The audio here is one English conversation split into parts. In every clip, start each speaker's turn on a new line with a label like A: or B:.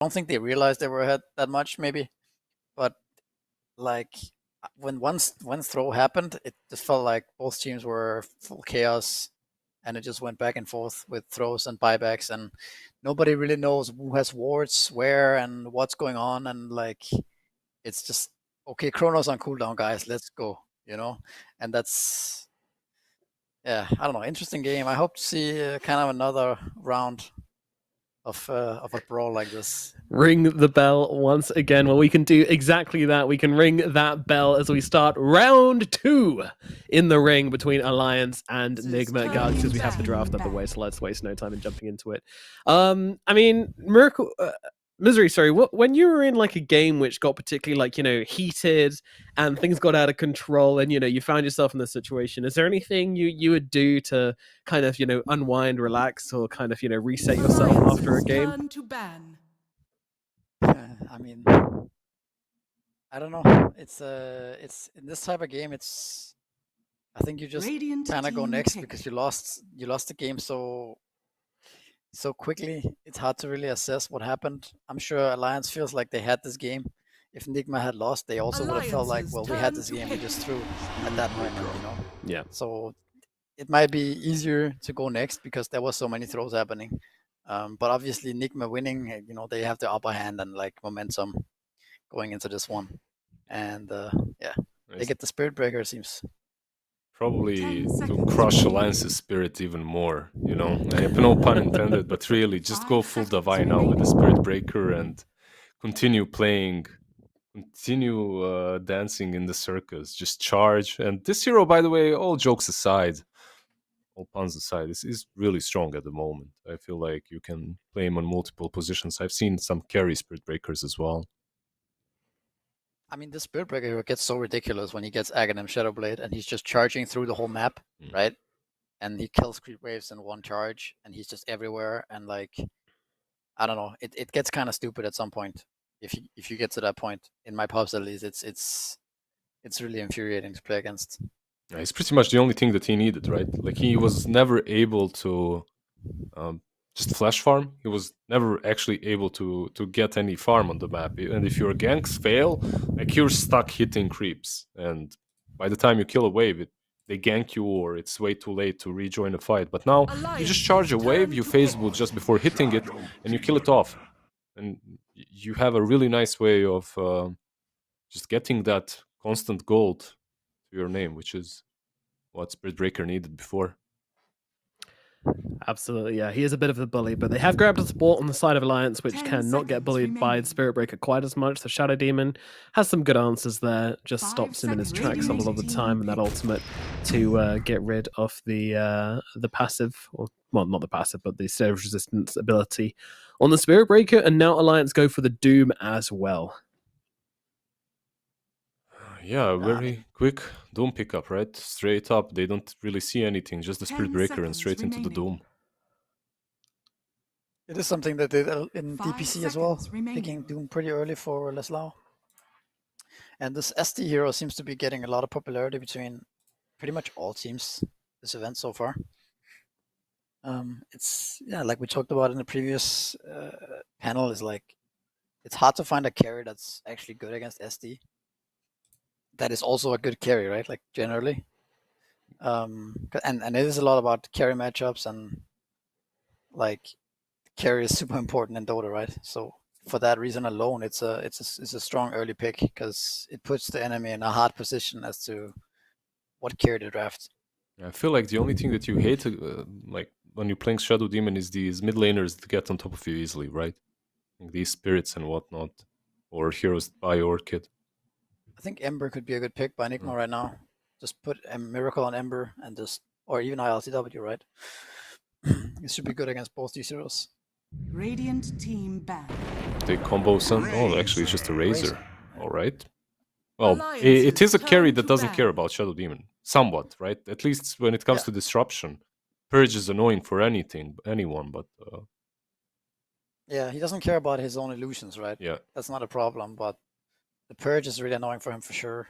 A: don't think they realized they were ahead that much, maybe. But like when one throw happened, it just felt like both teams were full chaos, and it just went back and forth with throws and buybacks, and nobody really knows who has wards where and what's going on, and like it's just okay. Chronos on cooldown, guys. Let's go. And that's yeah. I don't know. Interesting game. I hope to see kind of another round of a brawl like this.
B: Ring the bell once again. Well, we can do exactly that. We can ring that bell as we start round 2 in the ring between Alliance and Nigma Galaxies. We have the draft out the way, so let's waste no time in jumping into it. I mean, Miracle. Misery, sorry. When you were in like a game which got particularly like heated and things got out of control, and you found yourself in this situation, is there anything you would do to kind of unwind, relax, or kind of reset yourself after a game?
A: I mean, I don't know. It's in this type of game. I think you just kind of go next because you lost the game so quickly. It's hard to really assess what happened. I'm sure Alliance feels like they had this game. If Nigma had lost, they also would have felt like, well, we had this game. We just threw at that moment.
B: Yeah.
A: So it might be easier to go next because there was so many throws happening. But obviously, Nigma winning, they have the upper hand and like momentum going into this one, and yeah, they get the Spirit Breaker. It seems
C: probably to crush Alliance's spirit even more. No pun intended, but really just go full Divine now with the Spirit Breaker and continue playing. Continue dancing in the circus, just charge. And this hero, by the way, all jokes aside, all puns aside, is really strong at the moment. I feel like you can play him on multiple positions. I've seen some carry Spirit Breakers as well.
A: I mean, this Spirit Breaker hero gets so ridiculous when he gets Aghanim Shadowblade and he's just charging through the whole map, right? And he kills creep waves in one charge, and he's just everywhere. And like, I don't know, it gets kind of stupid at some point. If you get to that point, in my pubs at least, it's really infuriating to play against.
C: Yeah, it's pretty much the only thing that he needed, right? Like he was never able to just flash farm. He was never actually able to get any farm on the map. And if your ganks fail, like you're stuck hitting creeps. And by the time you kill a wave, they gank you or it's way too late to rejoin the fight. But now you just charge a wave, you phase boot just before hitting it, and you kill it off. And you have a really nice way of just getting that constant gold to your name, which is what Spirit Breaker needed before.
B: Absolutely, yeah. He is a bit of a bully, but they have grabbed a support on the side of Alliance, which cannot get bullied by Spirit Breaker quite as much. The Shadow Demon has some good answers there, just stops him in his tracks a lot of the time, and that ultimate to get rid of the passive, or well, not the passive, but the state of resistance ability on the Spirit Breaker, and now Alliance go for the Doom as well.
C: Yeah, very quick Doom pickup, right? Straight up. They don't really see anything, just the Spirit Breaker and straight into the Doom.
A: It is something that they did in DPC as well, picking Doom pretty early for Leslau. And this SD hero seems to be getting a lot of popularity between pretty much all teams this event so far. It's like we talked about in the previous panel, is like it's hard to find a carry that's actually good against SD. That is also a good carry, right? Like generally, and it is a lot about carry matchups, and like carry is super important in Dota, right? So for that reason alone, it's a strong early pick because it puts the enemy in a hard position as to what carry to draft.
C: I feel like the only thing that you hate, like when you're playing Shadow Demon, is these mid laners that get on top of you easily, right? Like these spirits and whatnot, or heroes by Orchid.
A: I think Ember could be a good pick by Nigma right now. Just put a Miracle on Ember and or even ILTW, right? It should be good against both these heroes.
D: Radiant team back.
C: They combo some. Oh, actually, it's just a Razor. All right. Well, it is a carry that doesn't care about Shadow Demon. Somewhat, right? At least when it comes to disruption. Purge is annoying for anyone, but...
A: yeah, he doesn't care about his own illusions, right?
C: Yeah.
A: That's not a problem, but the Purge is really annoying for him for sure.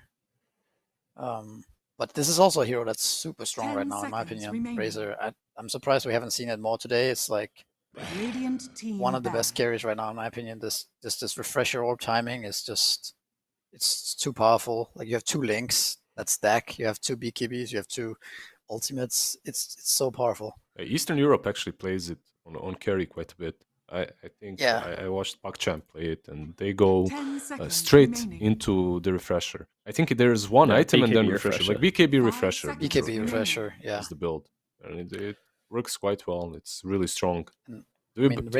A: But this is also a hero that's super strong right now, in my opinion. Razor. I'm surprised we haven't seen it more today. It's like
D: Radiant team
A: one of the
D: ban.
A: best carries right now, in my opinion. This refresher orb timing is just it's too powerful. Like you have 2 links that stack, you have 2 BKBs, you have 2 ultimates. It's so powerful.
C: Eastern Europe actually plays it on carry quite a bit. I think
A: Yeah.
C: I watched PacChamp play it, and they go
D: 10 seconds
C: straight
D: remaining.
C: into the refresher. I think there's one
B: No,
C: item and then
B: BKB
C: refresher, like
B: refresher.
C: BKB
D: 5
C: refresher.
D: seconds
A: BKB
D: remaining.
A: refresher, yeah.
C: Is the build, and it works quite well. It's really strong.
A: And,
C: Do
A: I
C: we
A: mean,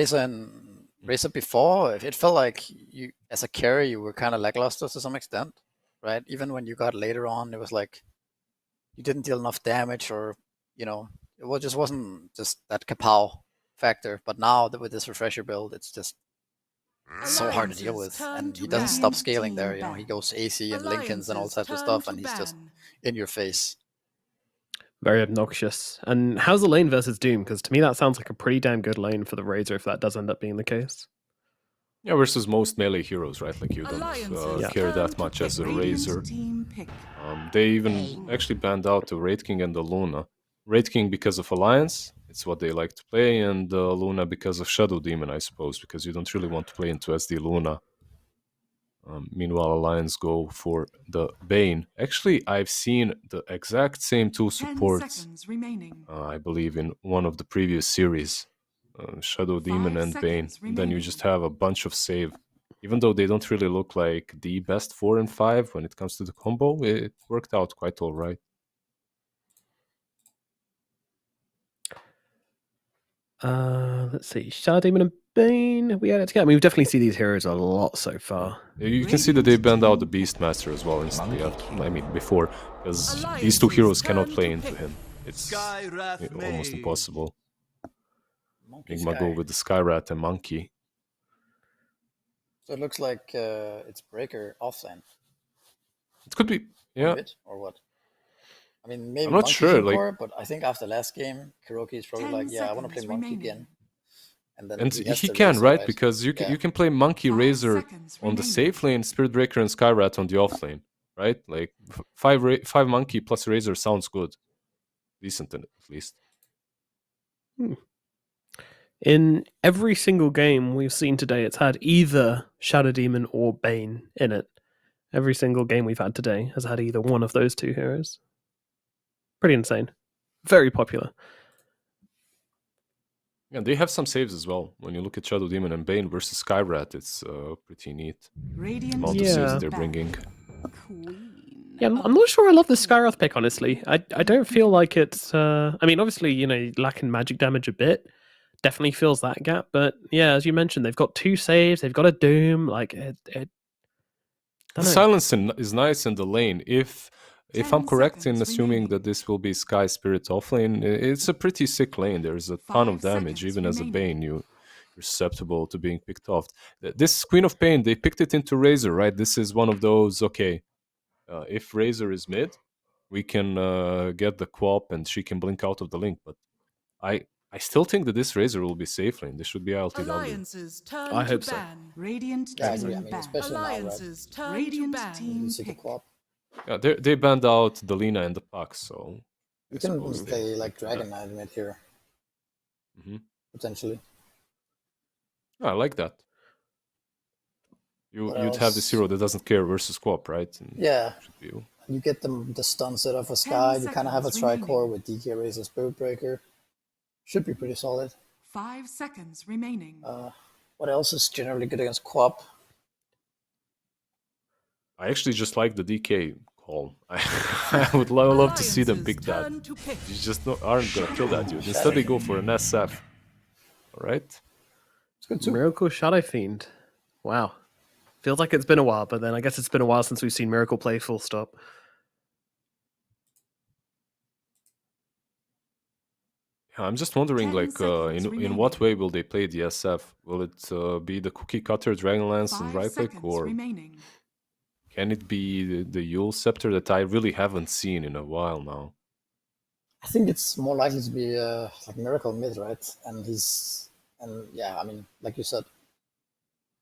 A: Razor before, it felt like you, as a carry, you were kind of lackluster to some extent, right? Even when you got later on, it was like you didn't deal enough damage, or just wasn't just that kapow factor. But now with this refresher build, it's just so hard to deal with, and he doesn't stop scaling there. He goes AC and Lincolns and all types of stuff, and he's just in your face.
B: Very obnoxious. And how's the lane versus Doom? Because to me, that sounds like a pretty damn good lane for the Razor if that does end up being the case.
C: Yeah, versus most melee heroes, right? Like you don't care that much as a Razor. They even actually banned out the Wraith King and the Luna. Wraith King because of Alliance, it's what they like to play, and Luna because of Shadow Demon, I suppose, because you don't really want to play into SD Luna. Meanwhile, Alliance go for the Bane. Actually, I've seen the exact same 2 supports, I believe, in one of the previous series. Shadow Demon and Bane. Then you just have a bunch of save. Even though they don't really look like the best 4 and 5 when it comes to the combo, it worked out quite alright.
B: Let's see. Shadow Demon and Bane. We had it together. I mean, we definitely see these heroes a lot so far.
C: You can see that they banned out the Beastmaster as well instantly after, I mean, before, because these 2 heroes cannot play into him. It's almost impossible. Nigma go with the Skyrat and Monkey.
A: So it looks like it's Breaker offlane.
C: It could be, yeah.
A: Or what? I mean, maybe
C: I'm not
A: Monkey
C: sure,
A: core, but I think after last game, Kuroki is probably like, yeah, I want to play Monkey again. And then
C: he can, right? Because you can play Monkey Razor on the safe lane, Spirit Breaker and Skyrat on the off lane, right? Like 5 Monkey plus Razor sounds good. Decent at least.
B: In every single game we've seen today, it's had either Shadow Demon or Bane in it. Every single game we've had today has had either one of those 2 heroes. Pretty insane. Very popular.
C: Yeah, they have some saves as well. When you look at Shadow Demon and Bane versus Skyrat, it's pretty neat. Amount of saves they're bringing.
B: Yeah, I'm not sure I love the Skyrath pick, honestly. I don't feel like it's... I mean, obviously, lacking magic damage a bit. Definitely fills that gap. But yeah, as you mentioned, they've got 2 saves. They've got a Doom. Like,
C: the silence is nice in the lane. If I'm correct in assuming that this will be Sky Spirit offlane, it's a pretty sick lane. There's a ton of damage. Even as a Bane, you're susceptible to being picked off. This Queen of Pain, they picked it into Razor, right? This is one of those, okay, if Razor is mid, we can get the Quap and she can blink out of the link. But I still think that this Razor will be safe lane. This should be LTW.
B: I hope so.
D: Radiant
A: I agree. I mean, especially now, right?
D: Radiant team
A: You see the Quap.
C: Yeah, they banned out the Lina and the Pac, so
A: You can play like Dragon Knight mid here. Potentially.
C: I like that. You'd have this hero that doesn't care versus Quap, right? And
A: yeah. You get the stun set off a Sky. You kind of have a tri-core with DK Razor Spirit Breaker. Should be pretty solid.
D: 5 seconds remaining.
A: What else is generally good against Quap?
C: I actually just like the DK call. I would love to see them pick that. You just aren't going to kill that dude. Instead they go for an SF. Alright?
B: Miracle Shadow Fiend. Wow. Feels like it's been a while, but then I guess it's been a while since we've seen Miracle play full stop.
C: Yeah, I'm just wondering, like, in what way will they play the SF? Will it be the Cookie Cutter, Dragonlance, and right click, or can it be the Yule Scepter that I really haven't seen in a while now?
A: I think it's more likely to be like Miracle mid, right? And yeah, I mean, like you said,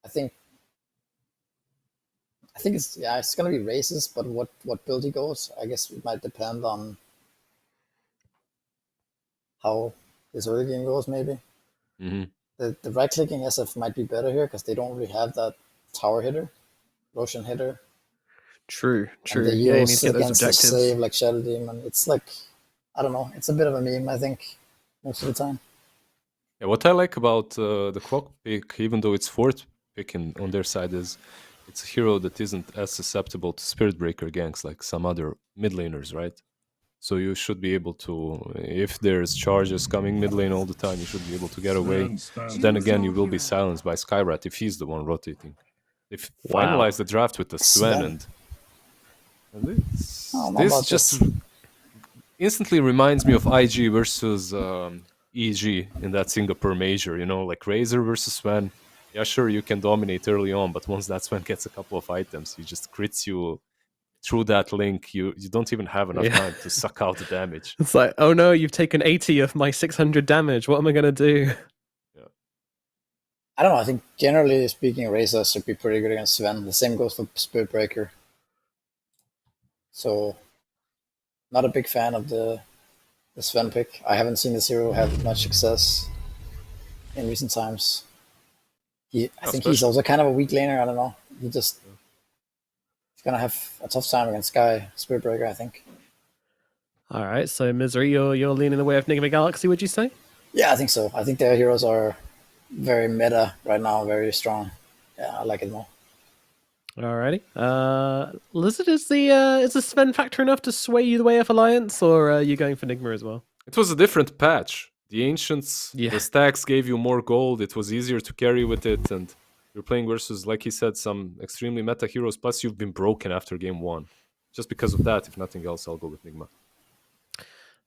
A: I think it's gonna be races, but what build he goes, I guess it might depend on how his early game goes, maybe. the right clicking SF might be better here because they don't really have that tower hitter, Roshan hitter,
B: True.
A: and the
B: Yeah, you need
A: heals
B: to get those
A: against the
B: objectives.
A: save like Shadow Demon. It's like, I don't know, it's a bit of a meme, I think, most of the time.
C: Yeah, what I like about the clock pick, even though it's fourth pick on their side, is it's a hero that isn't as susceptible to Spirit Breaker ganks like some other mid laners, right? So you should be able to, if there's charges coming mid lane all the time, you should be able to get away. But then again, you will be silenced by Skyrat if he's the one rotating. They finalize the draft with the Sven, and this just instantly reminds me of IG versus EG in that Singapore major, you know, like Razor versus Sven. Yeah, sure, you can dominate early on, but once that Sven gets a couple of items, he just crits you through that link. You don't even have enough time to suck out the damage.
B: It's like, oh no, you've taken 80 of my 600 damage. What am I going to do?
C: Yeah.
A: I don't know. I think generally speaking, Razor should be pretty good against Sven. The same goes for Spirit Breaker. So, not a big fan of the Sven pick. I haven't seen this hero have much success in recent times. I think he's also kind of a weak laner. I don't know. He's gonna have a tough time against Spirit Breaker, I think.
B: All right, so Misery, you're leaning the way of Nigma Galaxy, would you say?
A: Yeah, I think so. I think their heroes are very meta right now, very strong. Yeah, I like it more.
B: Alrighty. Lizard, is the Sven factor enough to sway you the way of Alliance, or are you going for Nigma as well?
C: It was a different patch. The Ancients, the stacks gave you more gold. It was easier to carry with it, and you're playing versus, like he said, some extremely meta heroes. Plus, you've been broken after game 1. Just because of that, if nothing else, I'll go with Nigma.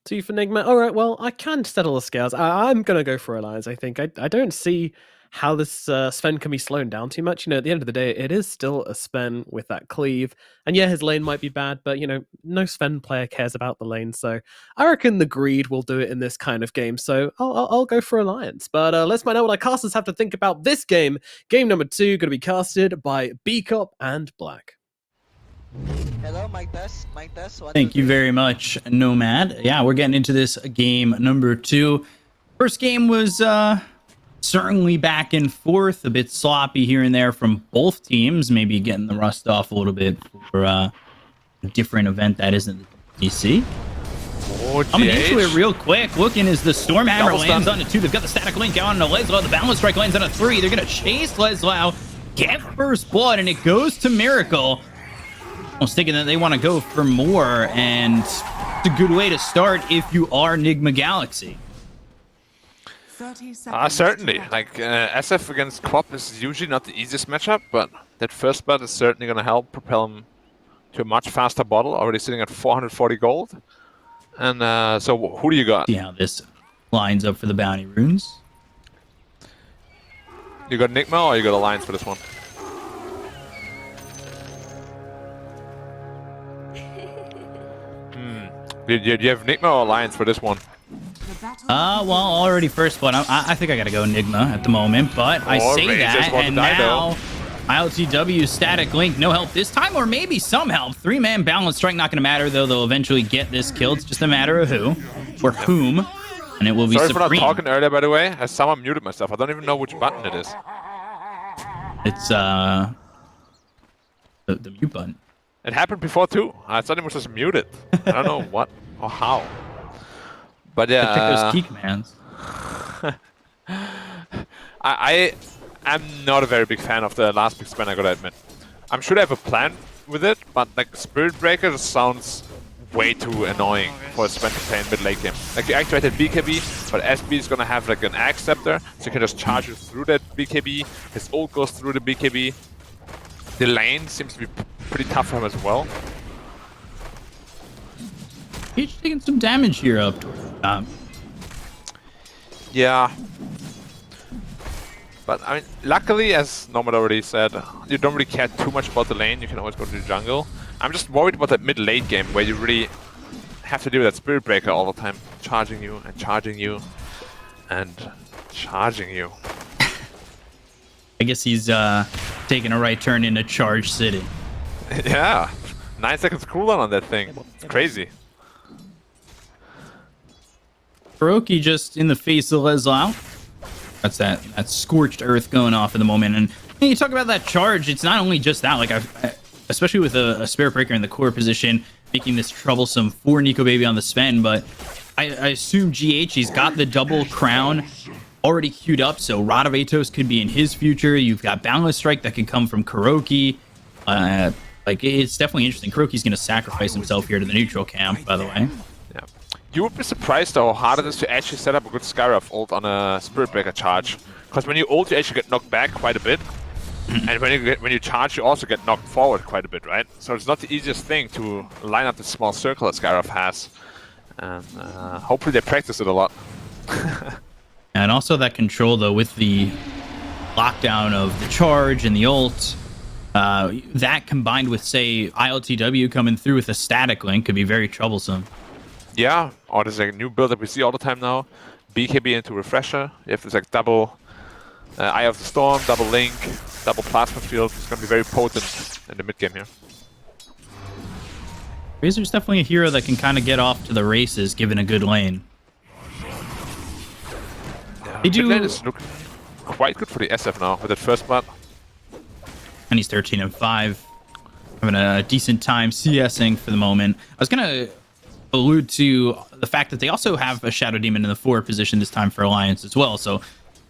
B: 2 for Nigma. All right, well, I can settle the scales. I'm going to go for Alliance, I think. I don't see how this Sven can be slowed down too much. You know, at the end of the day, it is still a Sven with that cleave. And yeah, his lane might be bad, but, you know, no Sven player cares about the lane. So I reckon the greed will do it in this kind of game. So I'll go for Alliance. But let's find out what our casters have to think about this game. Game number 2 going to be casted by B-Cop and Black.
E: Hello, Mike Test.
F: Thank you very much, Nomad. Yeah, we're getting into this game number 2. First game was certainly back and forth, a bit sloppy here and there from both teams, maybe getting the rust off a little bit for a different event that isn't the DC. Coming into it real quick, looking as the Stormhammer lands on a 2. They've got the static link out on a Leslau. The Balance Strike lands on a 3. They're going to chase Leslau, get first blood, and it goes to Miracle. I was thinking that they want to go for more, and it's a good way to start if you are Nigma Galaxy.
D: 30 seconds.
G: Certainly. Like, SF against Quap is usually not the easiest matchup, but that first blood is certainly going to help propel him to a much faster bottle, already sitting at 440 gold. And so who do you got?
F: See how this lines up for the bounty runes.
G: You got Nigma or you got Alliance for this one? Do you have Nigma or Alliance for this one?
F: Well, already first blood. I think I gotta go Nigma at the moment, but I say that, and now ILTW static link, no help this time, or maybe some help. 3-man balance strike, not gonna matter though. They'll eventually get this killed. It's just a matter of who or whom, and it will be
G: Sorry
F: Supreme.
G: for not talking earlier, by the way. I somehow muted myself. I don't even know which button it is.
F: It's the mute button.
G: It happened before too. I thought it was just muted. I don't know what or how. But yeah,
F: Pick those key commands.
G: I'm not a very big fan of the last big spin, I gotta admit. I'm sure they have a plan with it, but like Spirit Breaker sounds way too annoying for a spin to play in mid late game. Like you activated BKB, but SB is gonna have like an Axe Scepter, so you can just charge you through that BKB. His ult goes through the BKB. The lane seems to be pretty tough for him as well.
F: He's taking some damage here up towards the top.
G: Yeah. But I mean, luckily, as Nomad already said, you don't really care too much about the lane. You can always go to the jungle. I'm just worried about that mid-late game where you really have to deal with that Spirit Breaker all the time. Charging you and charging you and charging you.
F: I guess he's taking a right turn into Charge City.
G: Yeah. 9 seconds cooldown on that thing. It's crazy.
F: Hiroki just in the face of Leslau. That's that scorched earth going off at the moment. And you talk about that charge. It's not only just that. Like especially with a Spirit Breaker in the core position, making this troublesome for Nico Baby on the Sven. But I assume GH, he's got the double crown already queued up, so Rod of Atos could be in his future. You've got Boundless Strike that could come from Kuroki. Like, it's definitely interesting. Kuroki's going to sacrifice himself here to the neutral camp, by the way.
G: Yeah. You would be surprised how hard it is to actually set up a good Skywrath ult on a Spirit Breaker charge. Because when you ult, you actually get knocked back quite a bit. And when you charge, you also get knocked forward quite a bit, right? So it's not the easiest thing to line up the small circle that Skywrath has. And hopefully they practice it a lot.
F: And also that control, though, with the lockdown of the charge and the ult, that combined with, say, ILTW coming through with a static link could be very troublesome.
G: Yeah, or there's like a new build that we see all the time now. BKB into Refresher. If there's like double Eye of the Storm, double Link, double Plasma Field, it's going to be very potent in the mid game here.
F: Razor's definitely a hero that can kind of get off to the races given a good lane.
G: Yeah,
F: They do-
G: mid lane is looking quite good for the SF now with that first blood.
F: And he's 13-5, having a decent time CSing for the moment. I was going to allude to the fact that they also have a Shadow Demon in the forward position this time for Alliance as well. So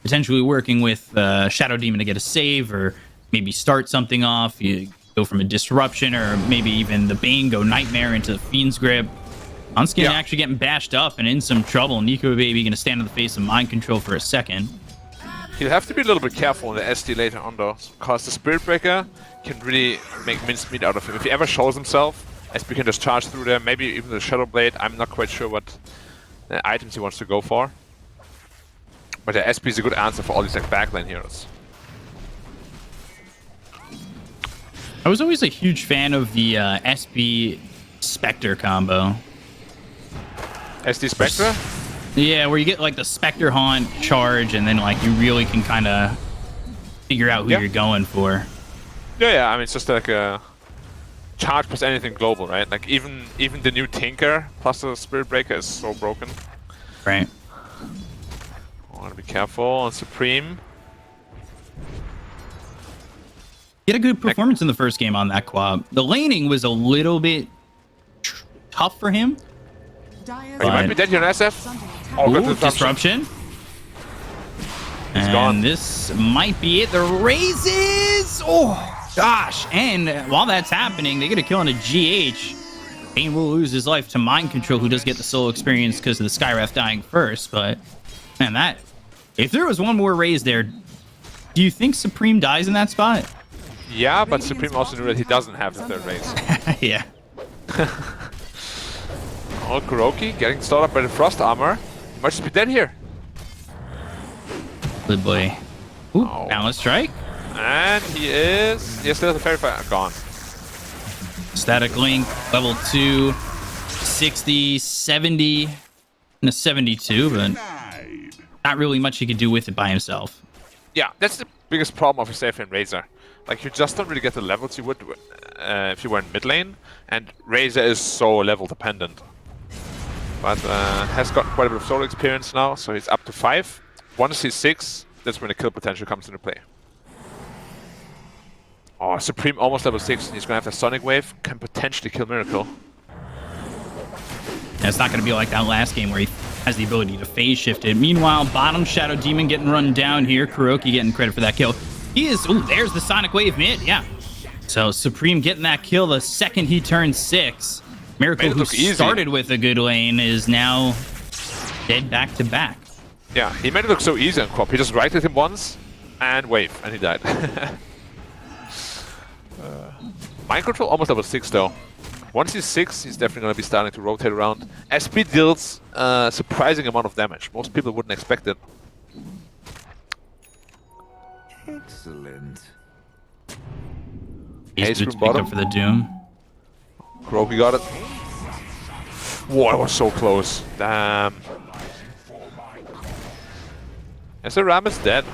F: potentially working with Shadow Demon to get a save or maybe start something off. You go from a Disruption or maybe even the Bane go Nightmare into the Fiend's Grip. Unskin actually getting bashed up and in some trouble. Nico Baby going to stand in the face of Mind Control for a second.
G: He'll have to be a little bit careful in the SD later on though, because the Spirit Breaker can really make mincemeat out of him. If he ever shows himself, SP can just charge through there, maybe even the Shadow Blade. I'm not quite sure what items he wants to go for. But the SP is a good answer for all these like backline heroes.
F: I was always a huge fan of the SP Spectre combo.
G: SD Spectre?
F: Yeah, where you get like the Spectre Haunt charge and then like you really can kind of figure out who you're going for.
G: Yeah, I mean it's just like a charge plus anything global, right? Like even the new Tinker plus the Spirit Breaker is so broken.
F: Right.
G: I want to be careful on Supreme.
F: He had a good performance in the first game on that quad. The laning was a little bit tough for him.
G: You might be dead here in SF. Oh,
F: Ooh,
G: good
F: disruption. And
G: gone.
F: this might be it. The raises. Oh gosh! And while that's happening, they get a kill on a GH. Bane will lose his life to Mind Control, who does get the solo experience because of the Skywrath dying first. But man, that if there was one more raise there, do you think Supreme dies in that spot?
G: Yeah, but Supreme also knew that he doesn't have the third raise.
F: Yeah.
G: Oh, Kuroki getting stalled up by the Frost Armor. He might just be dead here.
F: Good boy. Ooh, Balance Strike.
G: And he still has a Fairy Fire gone.
F: Static Link, level 2, 60, 70, and a 72, but not really much he could do with it by himself.
G: Yeah, that's the biggest problem of a safe lane Razor. Like, you just don't really get the levels you would if you were in mid lane, and Razor is so level dependent. But has got quite a bit of solo experience now, so he's up to 5. Once he's 6, that's when the kill potential comes into play. Oh, Supreme almost level 6, and he's gonna have the Sonic Wave, can potentially kill Miracle.
F: And it's not going to be like that last game where he has the ability to phase shift it. Meanwhile, bottom Shadow Demon getting run down here. Kuroki getting credit for that kill. He is... Ooh, there's the Sonic Wave mid. Yeah. So Supreme getting that kill the second he turns 6. Miracle, who started with a good lane, is now dead back to back.
G: Yeah, he made it look so easy on Quap. He just righted him once, and wave, and he died. Mind Control almost level 6 though. Once he's 6, he's definitely going to be starting to rotate around. SP deals a surprising amount of damage. Most people wouldn't expect it.
H: Excellent.
F: He's bottom for the Doom.
G: Kuroki got it. Whoa, it was so close. Damn. Is the Ram is dead?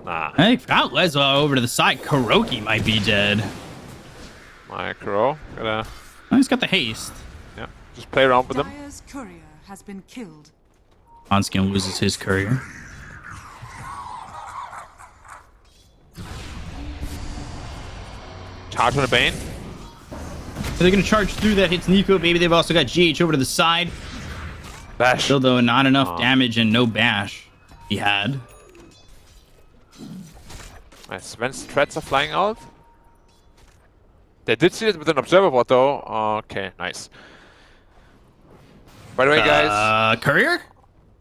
G: Nah.
F: I think got Lesla over to the side. Kuroki might be dead.
G: Micro. Gotta...
F: Oh, he's got the haste.
G: Yeah, just play around with him.
D: Dire's courier has been killed.
F: Onskin loses his courier.
G: Charge on the Bane.
F: So they're going to charge through that. Hits Nico Baby. They've also got GH over to the side.
G: Bash.
F: Still, though, not enough damage and no bash he had.
G: Nice. Sven's threats are flying out. They did see it with an observer bot, though. Okay, nice. By the way, guys.
F: Courier?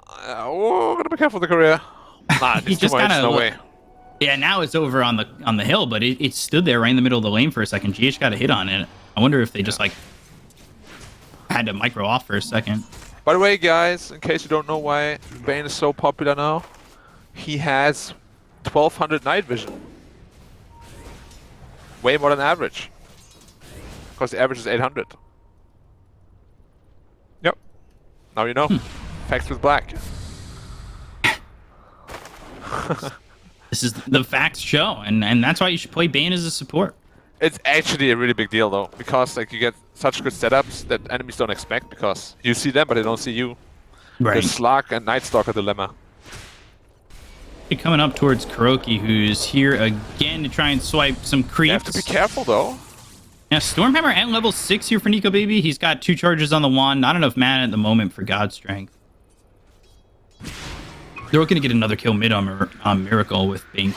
G: Gotta be careful with the courier. Nah,
F: He
G: it's too
F: just
G: much.
F: kinda
G: No way.
F: Yeah, now it's over on the hill, but it stood there right in the middle of the lane for a second. GH got a hit on it. I wonder if they just, like, had to micro off for a second.
G: By the way, guys, in case you don't know why Bane is so popular now, he has 1200 night vision. Way more than average. Because the average is 800. Yep. Now you know. Facts with black.
F: This is the facts show, and that's why you should play Bane as a support.
G: It's actually a really big deal, though, because like you get such good setups that enemies don't expect, because you see them, but they don't see you. The Slug and Night Stalker dilemma.
F: Coming up towards Kuroki, who's here again to try and swipe some creeps.
G: You have to be careful, though.
F: Now, Stormhammer at level 6 here for Nico Baby. He's got 2 charges on the wand. Not enough mana at the moment for God Strength. They're looking to get another kill mid on Miracle with Bane.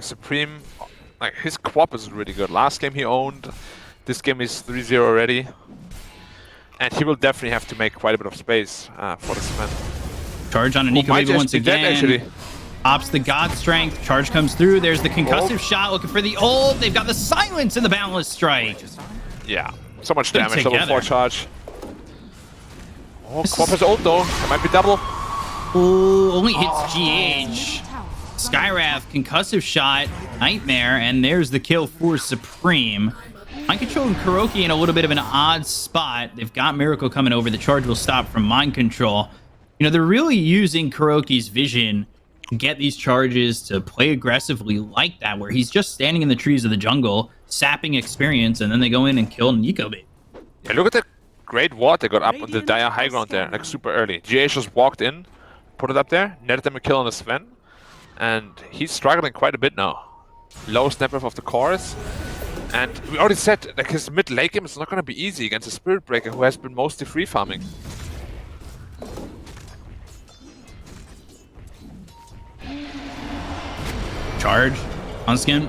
G: Supreme, like his co-op is really good. Last game he owned. This game is 3-0 already. And he will definitely have to make quite a bit of space for this event.
F: Charge on a Nico Baby once again.
G: Actually.
F: Ops the God Strength. Charge comes through. There's the concussive shot. Looking for the ult. They've got the silence in the Boundless Strike.
G: Yeah. So much
F: Good
G: damage.
F: together.
G: Level 4 charge. Oh, co-op has ult though. It might be double.
F: Ooh, only hits GH. Skywrath, concussive shot, Nightmare, and there's the kill for Supreme. Mind Control and Kuroki in a little bit of an odd spot. They've got Miracle coming over. The charge will stop from Mind Control. You know, they're really using Kuroki's vision to get these charges to play aggressively like that, where he's just standing in the trees of the jungle, sapping experience, and then they go in and kill Nico Baby.
G: Yeah, look at the great ward they got up on the Dire high ground there, like super early. GH just walked in, put it up there, netted them a kill on the Sven, and he's struggling quite a bit now. Low snap of the cores, and we already said like his mid late game is not going to be easy against a Spirit Breaker who has been mostly free farming.
F: Charge on skin.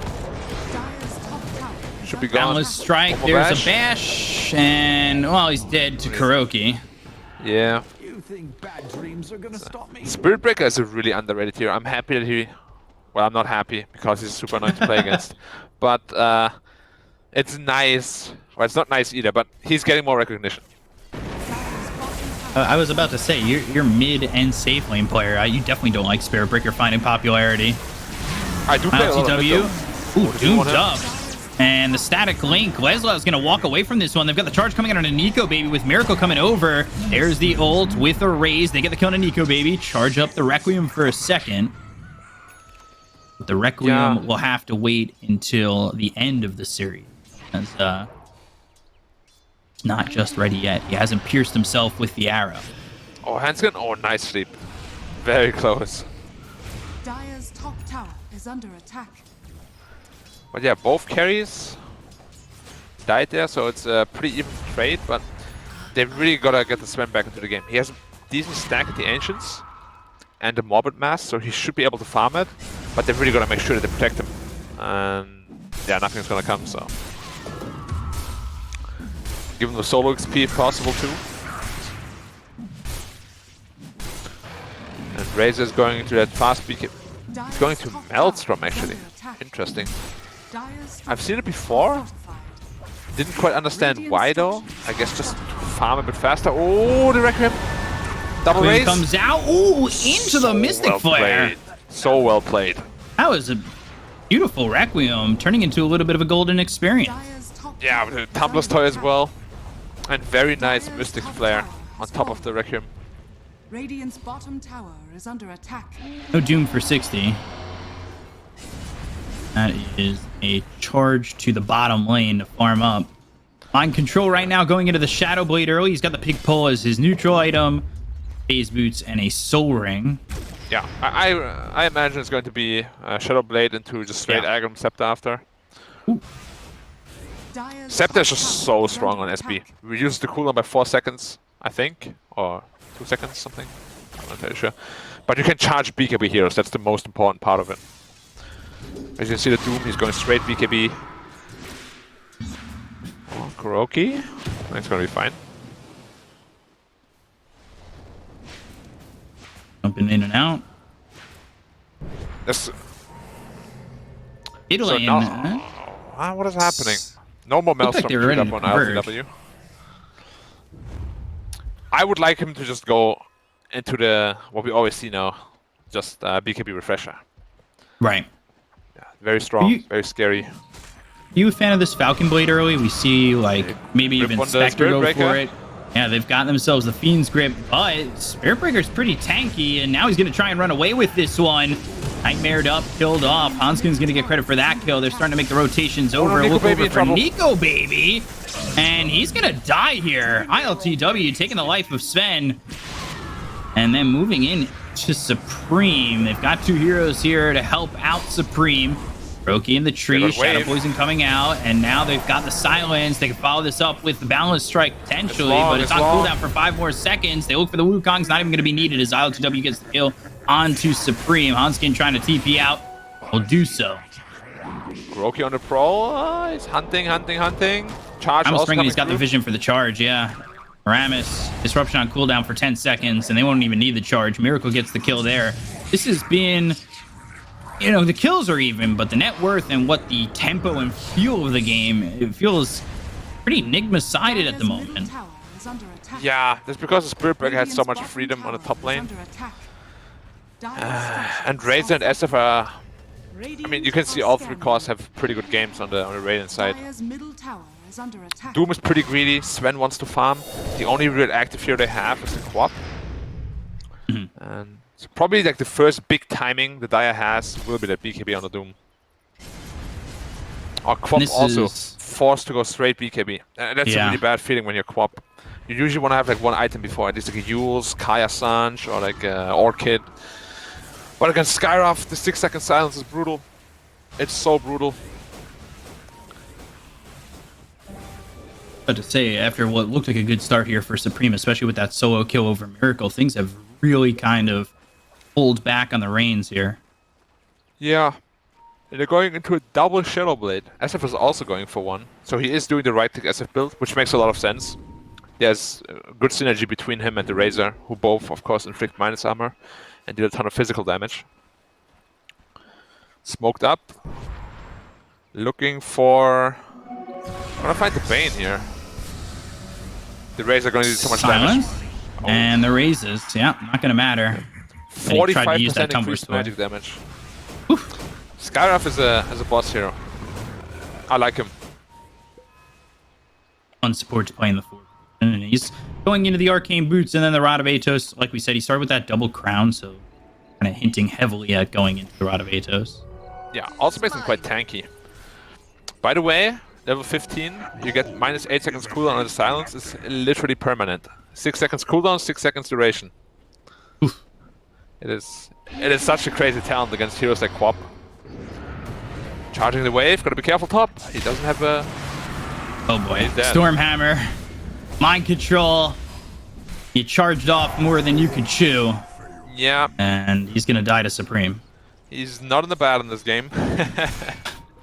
G: Should be gone.
F: Boundless Strike.
G: One more
F: There's a bash, and well, he's dead to Kuroki.
G: Yeah.
H: You think bad dreams are gonna stop me?
G: Spirit Breaker is a really underrated hero. I'm happy that he... Well, I'm not happy, because he's super annoying to play against. But it's nice. Well, it's not nice either, but he's getting more recognition.
F: I was about to say, you're mid and safe lane player. You definitely don't like Spirit Breaker finding popularity.
G: I do play a lot of it,
F: LTW.
G: though.
F: Ooh, doomed up. And the static link. Lesla is going to walk away from this one. They've got the charge coming out on a Nico Baby with Miracle coming over. There's the ult with a raise. They get the kill on a Nico Baby. Charge up the Requiem for a second. But the Requiem will have to wait until the end of the series. As, it's not just ready yet. He hasn't pierced himself with the arrow.
G: Oh, Hanskin. Oh, nice sleep. Very close.
D: Dire's top tower is under attack.
G: But yeah, both carries died there, so it's a pretty even trade, but they really gotta get the Sven back into the game. He has a decent stack at the Ancients and the Morbid Mass, so he should be able to farm it, but they really gotta make sure that they protect him. And yeah, nothing's gonna come, so. Give him the solo XP if possible too. And Razor is going into that fast beat. He's going to Maelstrom actually. Interesting. I've seen it before. Didn't quite understand why though. I guess just farm a bit faster. Oh, the Requiem. Double raise.
F: Comes out. Ooh, into the Mystic Flare.
G: Played. So well played.
F: That was a beautiful Requiem, turning into a little bit of a golden experience.
G: Yeah, with the Tumbler's Toy as well. And very nice Mystic Flare on top of the Requiem.
D: Radiant's bottom tower is under attack.
F: No Doom for 60. That is a charge to the bottom lane to farm up. Mind Control right now going into the Shadow Blade early. He's got the Pig Pull as his neutral item, Phase Boots, and a Soul Ring.
G: Yeah, I imagine it's going to be Shadow Blade into just straight Agam Scepter after. Scepter is just so strong on SB. We reduced the cooldown by 4 seconds, I think, or 2 seconds, something. I'm not very sure. But you can charge BKB heroes, that's the most important part of it. As you can see the Doom, he's going straight BKB. Oh, Kuroki, that's gonna be fine.
F: Jumping in and out.
G: This,
F: Italy.
G: so what is happening? No more Maelstrom
F: like they were
G: up on
F: converged.
G: LTW. I would like him to just go into the what we always see now, just BKB refresher.
F: Right.
G: Yeah, very strong, very scary.
F: You a fan of this Falcon Blade early? We see like maybe even Spectre go for it. Yeah, they've gotten themselves the Fiend's Grip, but Spirit Breaker's pretty tanky, and now he's going to try and run away with this one. Nightmared up, killed off. Hanskin's going to get credit for that kill. They're starting to make the rotations over. Look over for Nico Baby, and he's going to die here. ILTW taking the life of Sven, and then moving in to Supreme. They've got 2 heroes here to help out Supreme. Roki in the tree, Shadow Poison coming out, and now they've got the silence. They can follow this up with the Balance Strike potentially, but it's on cooldown for 5 more seconds. They look for the Wukong's not even going to be needed as ILTW gets the kill onto Supreme. Hanskin trying to TP out will do so.
G: Roki on the pro, he's hunting. Charge
F: Almost
G: also
F: he's got the vision for the charge, yeah. Aramis, disruption on cooldown for 10 seconds, and they won't even need the charge. Miracle gets the kill there. This has been... You know, the kills are even, but the net worth and what the tempo and feel of the game, it feels pretty Nigma-sided at the moment.
G: Yeah, that's because the Spirit Breaker had so much freedom on the top lane. And Razor and SF are... I mean, you can see all 3 cores have pretty good games on the Radiant side. Doom is pretty greedy, Sven wants to farm. The only real active hero they have is the Quap. And so probably like the first big timing the Dire has will be that BKB on the Doom. Or Quap also forced to go straight BKB. And that's a really bad feeling when you're Quap. You usually want to have like one item before, at least like a Yules, Kaya Sanj, or like Orchid. But against Skyroth, the 6-second silence is brutal. It's so brutal.
F: But to say, after what looked like a good start here for Supreme, especially with that solo kill over Miracle, things have really kind of pulled back on the reins here.
G: Yeah. And they're going into a double Shadow Blade. SF is also going for one. So he is doing the right-click SF build, which makes a lot of sense. There's good synergy between him and the Razor, who both, of course, inflict minus armor and did a ton of physical damage. Smoked up. Looking for... I'm gonna find the Bane here. The Razor gonna do so much damage.
F: And the raises, yeah, not gonna matter.
G: 45% increased magic damage. Skyroth is a boss hero. I like him.
F: Fun support to play in the 4th. And he's going into the Arcane Boots and then the Rod of Atos. Like we said, he started with that double crown, so kind of hinting heavily at going into the Rod of Atos.
G: Yeah, also makes him quite tanky. By the way, level 15, you get minus 8 seconds cooldown on the silence. It's literally permanent. 6 seconds cooldown, 6 seconds duration.
F: Oof. It
G: is such a crazy talent against heroes like Quap. Charging the wave, gotta be careful top. He doesn't have a...
F: Oh boy, Stormhammer. Mind control. He charged off more than you could chew.
G: Yeah.
F: And he's gonna die to Supreme.
G: He's not in the bad in this game.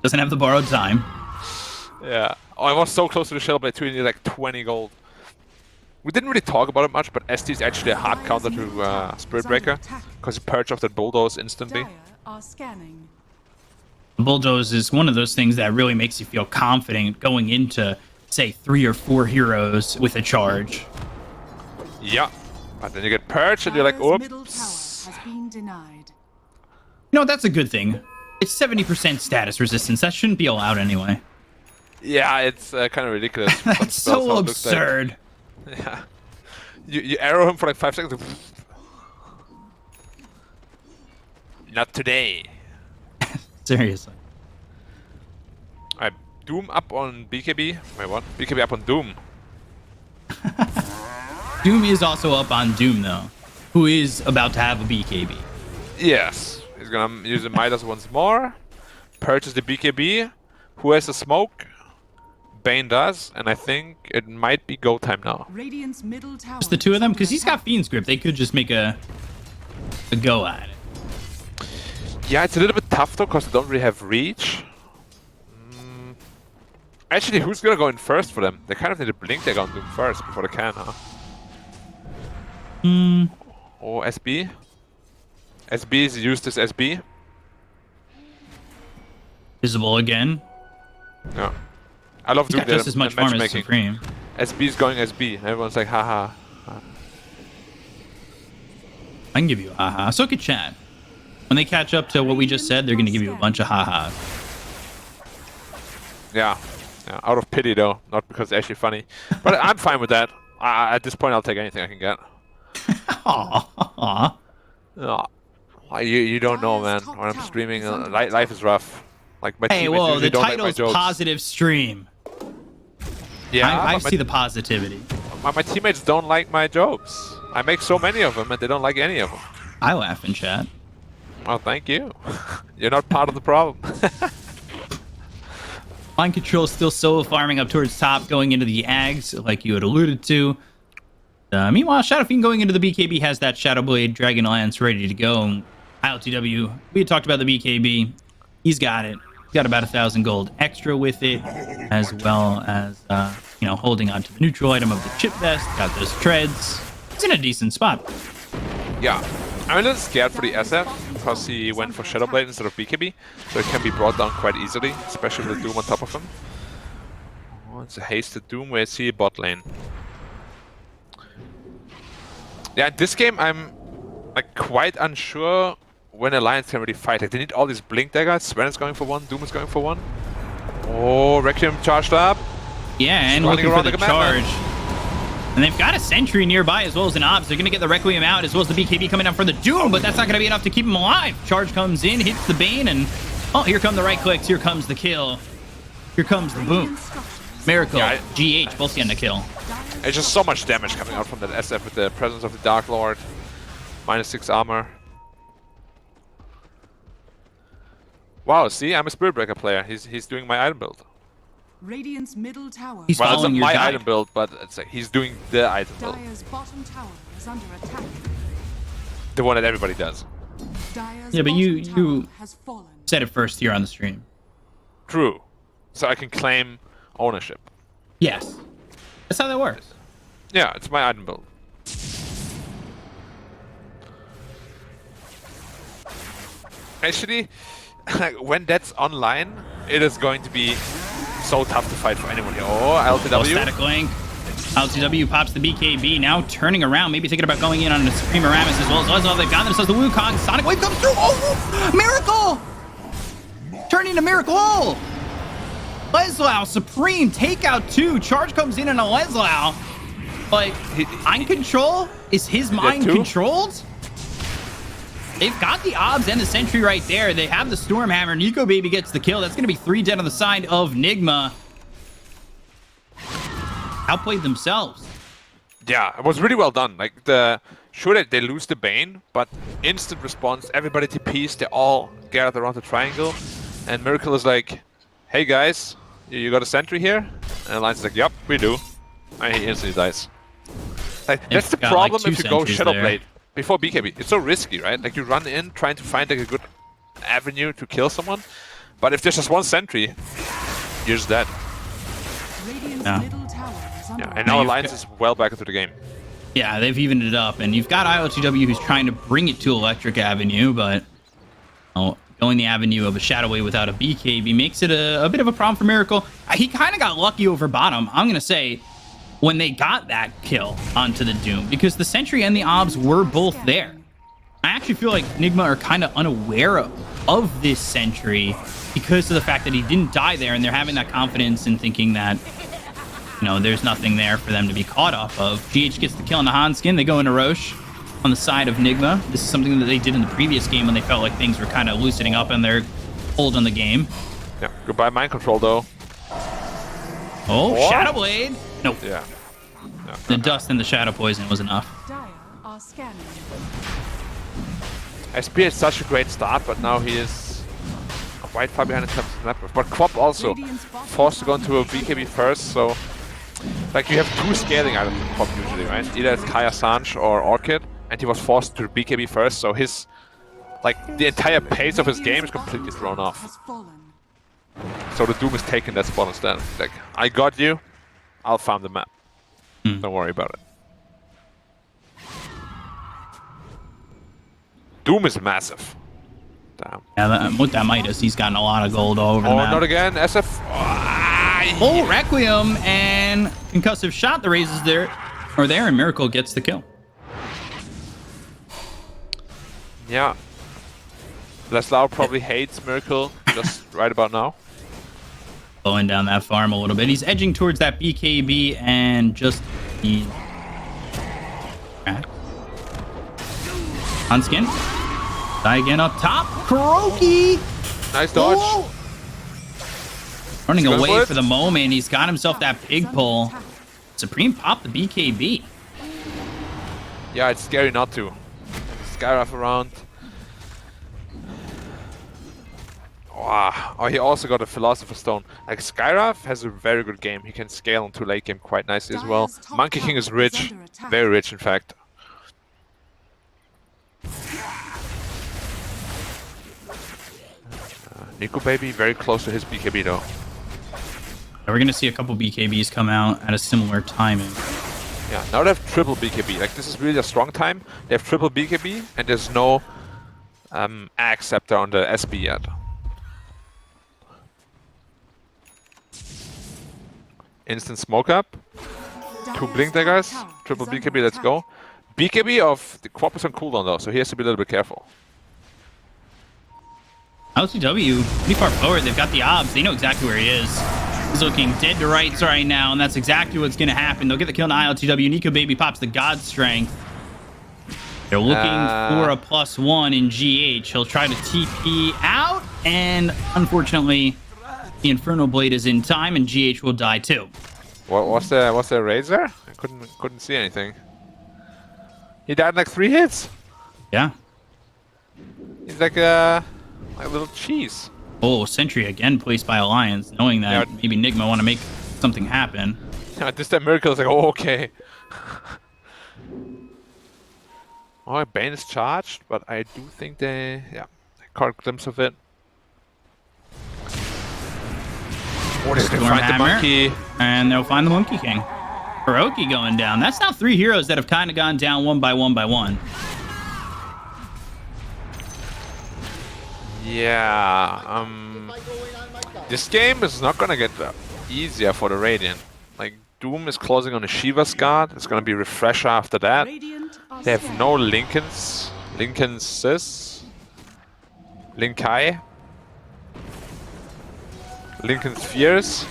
F: Doesn't have the borrowed time.
G: Yeah. Oh, I was so close to the Shadow Blade too, he needed like 20 gold. We didn't really talk about it much, but ST is actually a hard counter to Spirit Breaker, because he purged off that Bulldoze instantly.
F: Bulldoze is one of those things that really makes you feel confident going into, say, 3 or 4 heroes with a charge.
G: Yeah, but then you get purged and you're like, oops.
F: You know, that's a good thing. It's 70% status resistance. That shouldn't be allowed anyway.
G: Yeah, it's kind of ridiculous.
F: That's so absurd.
G: Like. Yeah. You arrow him for like 5 seconds. Not today.
F: Seriously.
G: Alright, Doom up on BKB. Wait, what? BKB up on Doom.
F: Doom is also up on Doom, though, who is about to have a BKB.
G: Yes. He's gonna use the Midas once more. Purchase the BKB. Who has the smoke? Bane does, and I think it might be go time now.
D: Radiant's middle tower.
F: Just the two of them, because
D: is
F: he's got
D: under
F: Fiend's Grip. They could just make a go at it.
G: Yeah, it's a little bit tough though, because they don't really have reach. Actually, who's gonna go in first for them? They kind of need to blink their gun Doom first before they can, huh? Or SB? SB is used as SB.
F: Visible again.
G: Yeah. I love
F: He's
G: doing
F: got just
G: the
F: as much farm as
G: matchmaking.
F: Supreme.
G: SB is going SB. Everyone's like, haha.
F: I can give you a haha. So could chat. When they catch up to what we just said, they're going to give you a bunch of ha-has.
G: Yeah. Yeah. Out of pity though, not because it's actually funny. But I'm fine with that. At this point, I'll take anything I can get.
F: Aww.
G: Oh, you don't know, man. When I'm streaming, life is rough. Like my
F: Hey,
G: teammates
F: whoa,
G: usually
F: the
G: don't like my
F: title's
G: jokes.
F: positive stream.
G: Yeah,
F: I
G: but
F: see the positivity.
G: my teammates don't like my jokes. I make so many of them, and they don't like any of them.
F: I laugh in chat.
G: Well, thank you. You're not part of the problem.
F: Mind Control still solo farming up towards top, going into the Ags, like you had alluded to. Meanwhile, Shadow Fiend going into the BKB has that Shadow Blade Dragon Lance ready to go. ILTW, we had talked about the BKB. He's got it. He's got about 1,000 gold extra with it, as well as, holding on to the neutral item of the chip vest. Got those treads. He's in a decent spot.
G: Yeah. I'm a little scared for the SF, because he went for Shadow Blade instead of BKB, so it can be brought down quite easily, especially with Doom on top of him. Oh, it's a hasted Doom. Where is he? Bot lane. Yeah, in this game, I'm like quite unsure when Alliance can really fight. Like, they need all these blink daggers. Sven is going for one. Doom is going for one. Oh, Requiem charged up.
F: Yeah, and
G: Running
F: looking for
G: around
F: the
G: like a madman.
F: charge. And they've got a sentry nearby as well as an Obs. They're going to get the Requiem out as well as the BKB coming out for the Doom, but that's not going to be enough to keep him alive. Charge comes in, hits the Bane, and oh, here come the right clicks. Here comes the kill. Here comes the boom. Miracle,
G: Yeah,
F: GH, both getting the kill.
G: It's just so much damage coming out from that SF with the presence of the Dark Lord. -6 armor. Wow, see, I'm a Spirit Breaker player. He's doing my item build.
D: Radiant's middle tower.
F: He's
G: Well, it's not
F: following your
G: my
F: guide.
G: item build, but it's like he's doing the item build.
D: Dire's bottom tower is under attack.
G: The one that everybody does.
D: Dire's
F: Yeah, but you-
D: bottom
F: you-
D: tower has fallen.
F: Said it first here on the stream.
G: True. So I can claim ownership.
F: Yes. That's how that works.
G: Yeah, it's my item build. Actually, when that's online, it is going to be so tough to fight for anyone here. Oh,
F: Oh,
G: LTW.
F: static link. LTW pops the BKB, now turning around, maybe thinking about going in on a Supreme Aramis as well as Leslie. They've got themselves the Wukong. Sonic Wave comes through. Oh, Miracle! Turning to Miracle. Leslie, Supreme, takeout 2. Charge comes in on a Leslie. But mind control? Is his mind
G: two?
F: controlled? They've got the Obs and the Sentry right there. They have the Stormhammer. Nico Baby gets the kill. That's going to be 3 dead on the side of Nigma. Outplayed themselves.
G: Yeah, it was really well done. Like, sure that they lose the Bane, but instant response, everybody TPs, they all gathered around the triangle, and Miracle is like, hey guys, you got a sentry here? And Alliance is like, yep, we do. And he instantly dies. Like, that's the
F: got, like,
G: problem
F: 2
G: if you go
F: sentries
G: Shadow
F: there.
G: Blade before BKB. It's so risky, right? Like, you run in trying to find like a good avenue to kill someone, but if there's just one sentry, you're just dead.
D: Radiant's
F: Yeah.
D: middle tower is under
G: Yeah,
D: attack.
G: and now
F: you've
G: Alliance is well back into the game.
F: Yeah, they've evened it up, and you've got ILTW who's trying to bring it to Electric Avenue, but going the avenue of a Shadow Wave without a BKB makes it a bit of a problem for Miracle. He kind of got lucky over bottom, I'm going to say, when they got that kill onto the Doom, because the Sentry and the Obs were both there. I actually feel like Nigma are kind of unaware of this Sentry because of the fact that he didn't die there, and they're having that confidence and thinking that, there's nothing there for them to be caught off of. GH gets the kill on the Han skin. They go into Roche on the side of Nigma. This is something that they did in the previous game when they felt like things were kind of loosening up and their hold on the game.
G: Yeah, goodbye mind control though.
F: Oh,
G: What?
F: Shadow Blade. Nope.
G: Yeah.
F: The dust and the Shadow Poison was enough.
D: Dire are scanning.
G: SP had such a great start, but now he is quite far behind in terms of net worth. But Quap also forced to go into a BKB first, so like you have two scaling items in Quap usually, right? Either it's Kaya Sanj or Orchid, and he was forced to BKB first, so his the entire pace of his game is completely thrown off. So the Doom is taking that spot instead. Like, I got you, I'll farm the map. Don't worry about it. Doom is massive. Damn.
F: Yeah, with that Midas, he's gotten a lot of gold over the map.
G: Not again, SF.
F: Oh, Requiem and concussive shot. The raises there, and Miracle gets the kill.
G: Yeah. Leslau probably hates Miracle just right about now.
F: Slowing down that farm a little bit. He's edging towards that BKB and just the on skin. Die again up top. Kuroki!
G: Nice dodge.
F: Oh! Running away for the moment. He's got himself that pig pull. Supreme popped the BKB.
G: Yeah, it's scary not to. Skyraf around. Wow. Oh, he also got a Philosopher's Stone. Like, Skyraf has a very good game. He can scale into late game quite nicely as well. Monkey King is rich. Very rich, in fact. Nico Baby very close to his BKB though.
F: We're going to see a couple BKBs come out at a similar timing.
G: Yeah, now they have triple BKB. Like, this is really a strong time. They have triple BKB, and there's no Axe Scepter on the SB yet. Instant smoke up. 2 blink daggers. Triple BKB, let's go. BKB of the Quap is on cooldown though, so he has to be a little bit careful.
F: LTW, pretty far forward. They've got the obs. They know exactly where he is. He's looking dead to rights right now, and that's exactly what's going to happen. They'll get the kill on ILTW. Nico Baby pops the God Strength. They're looking for a +1 in GH. He'll try to TP out, and unfortunately, the Inferno Blade is in time, and GH will die too.
G: What's the Razor? I couldn't see anything. He died in like 3 hits.
F: Yeah.
G: He's like a little cheese.
F: Oh, Sentry again placed by Alliance, knowing that maybe Nigma want to make something happen.
G: Yeah, this time Miracle is like, oh, okay. Oh, Bane is charged, but I do think I caught a glimpse of it. Oh, they find the monkey.
F: And they'll find the Monkey King. Kuroki going down. That's now 3 heroes that have kind of gone down one by one.
G: Yeah, this game is not gonna get easier for the Radiant. Like, Doom is closing on a Shiva's Guard. It's gonna be Refresher after that. They have no Linken's. Linken's Linkai. Linken's Fears.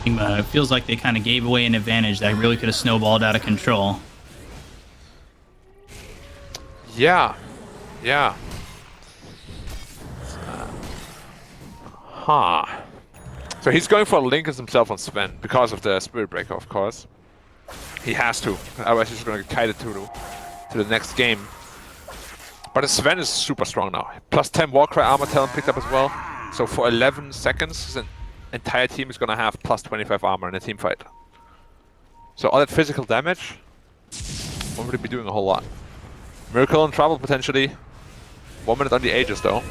F: It feels like they kind of gave away an advantage that really could have snowballed out of control.
G: Yeah. So he's going for Linken's himself on Sven because of the Spirit Breaker, of course. He has to, otherwise he's going to get kited to the next game. But Sven is super strong now. Plus 10 Warcry armor talent picked up as well. So for 11 seconds, his entire team is going to have plus 25 armor in a team fight. So all that physical damage won't really be doing a whole lot. Miracle in trouble potentially. 1 minute on the Aegis though.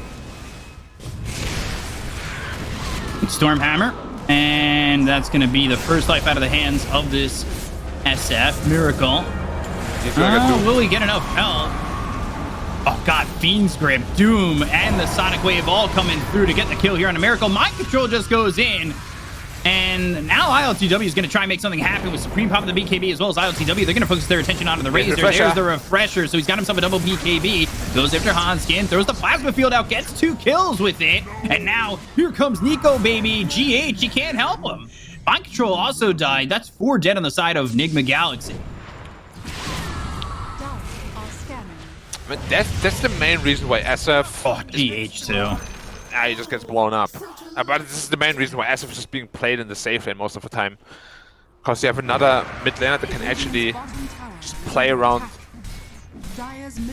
F: Stormhammer, and that's going to be the first life out of the hands of this SF. Miracle. Will he get enough help? Oh god, Fiend's Grip, Doom, and the Sonic Wave all coming through to get the kill here on a Miracle. Mind Control just goes in, and now ILTW is going to try and make something happen with Supreme Pop of the BKB as well as ILTW. They're going to focus their attention onto the Razor. There's the Refresher, so he's got himself a double BKB. Goes after Hanskin, throws the Plasma Field out, gets 2 kills with it, and now here comes Nico Baby. GH, you can't help him. Mind Control also died. That's 4 dead on the side of Nigma Galaxy.
G: I mean, that's the main reason why SF...
F: Oh, GH too.
G: He just gets blown up. But this is the main reason why SF is just being played in the safe lane most of the time. Because you have another mid laner that can actually just play around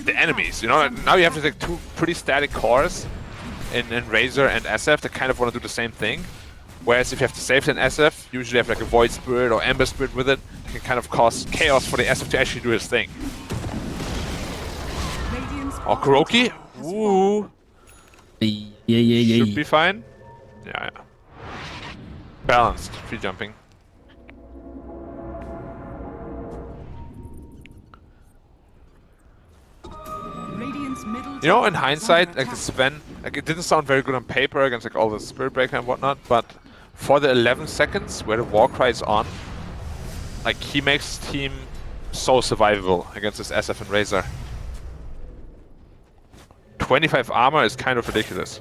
G: the enemies. You know, now you have to take two pretty static cores in Razor and SF that kind of want to do the same thing. Whereas if you have to save an SF, usually have like a Void Spirit or Ember Spirit with it, it can kind of cause chaos for the SF to actually do his thing. Or Kuroki? Ooh.
F: Yeah.
G: Should be fine. Yeah. Balanced. Free jumping. You know, in hindsight, like the Sven, like it didn't sound very good on paper against like all the Spirit Breaker and whatnot, but for the 11 seconds where the Warcry is on, like he makes his team so survivable against this SF and Razor. 25 armor is kind of ridiculous.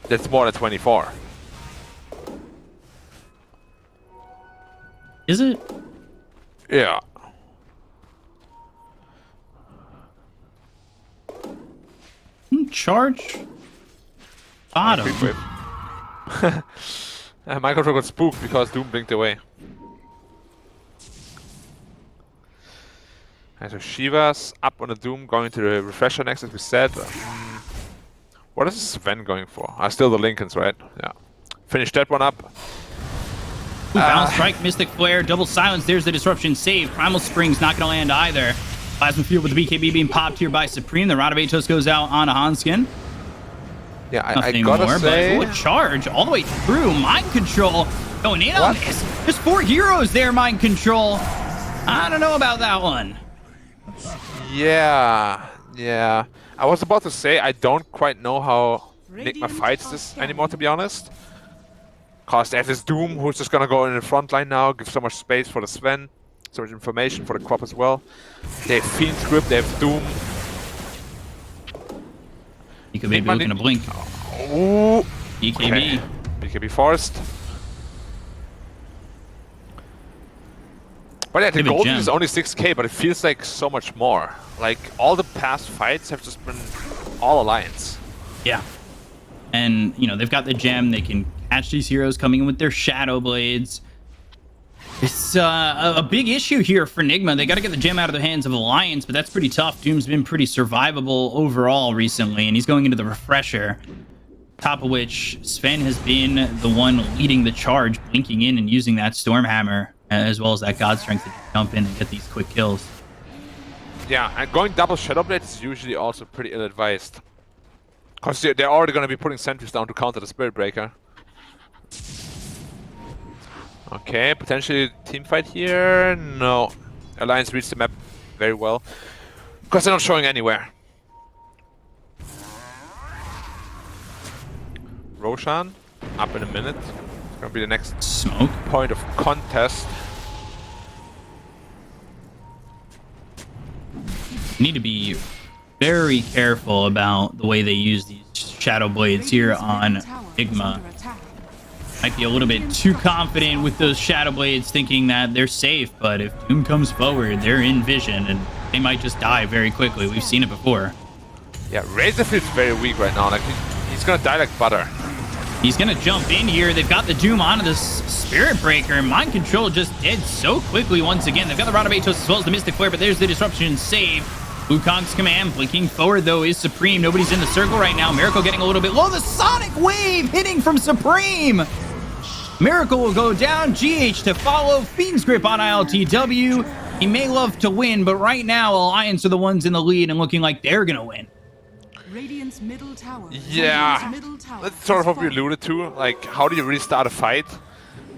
G: That's more than 24.
F: Is it?
G: Yeah.
F: Charge? Bottom.
G: My control got spooked because Doom blinked away. And so Shiva's up on the Doom, going to the Refresher next, as we said. What is Sven going for? Still the Lincolns, right? Yeah. Finish that one up.
F: Ooh, Bounce Strike, Mystic Flare, Double Silence. There's the Disruption save. Primal Spring's not going to land either. Plasma Field with the BKB being popped here by Supreme. The Rod of Atos goes out on a Hanskin.
G: Yeah, I
F: Nothing
G: gotta
F: more,
G: say...
F: but a charge all the way through. Mind Control going in on this. There's 4 heroes there, Mind Control. I don't know about that one.
G: Yeah. I was about to say, I don't quite know how Nigma fights this anymore, to be honest. Because they have this Doom who's just gonna go in the front line now, give so much space for the Sven, so much information for the Crop as well. They have Fiend's Grip, they have Doom.
F: He could maybe looking to blink.
G: Ooh.
F: BKB.
G: Okay. BKB forced. But yeah, the golden is only 6k, but it feels like so much more. Like, all the past fights have just been all Alliance.
F: Yeah. And, you know, they've got the gem. They can catch these heroes coming in with their Shadow Blades. It's a big issue here for Nigma. They got to get the gem out of the hands of Alliance, but that's pretty tough. Doom's been pretty survivable overall recently, and he's going into the Refresher. Top of which, Sven has been the one leading the charge, blinking in and using that Stormhammer, as well as that God Strength to jump in and get these quick kills.
G: Yeah, and going double Shadow Blade is usually also pretty ill-advised. Because they're already going to be putting sentries down to counter the Spirit Breaker. Okay, potentially team fight here. No. Alliance reads the map very well. Because they're not showing anywhere. Roshan, up in a minute. It's going to be the next
F: smoke
G: point of contest.
F: Need to be very careful about the way they use these Shadow Blades here on Nigma. Might be a little bit too confident with those Shadow Blades, thinking that they're safe, but if Doom comes forward, they're in vision, and they might just die very quickly. We've seen it before.
G: Yeah, Razor feels very weak right now. Like he's gonna die like butter.
F: He's gonna jump in here. They've got the Doom onto the Spirit Breaker. Mind Control just dead so quickly once again. They've got the Rod of Atos as well as the Mystic Flare, but there's the Disruption save. Wukong's command, blinking forward though, is Supreme. Nobody's in the circle right now. Miracle getting a little bit low. The Sonic Wave hitting from Supreme. Miracle will go down. GH to follow. Fiend's Grip on ILTW. He may love to win, but right now Alliance are the ones in the lead and looking like they're gonna win.
D: Radiant's middle tower.
G: Yeah, that's sort of what we alluded to. Like, how do you really start a fight?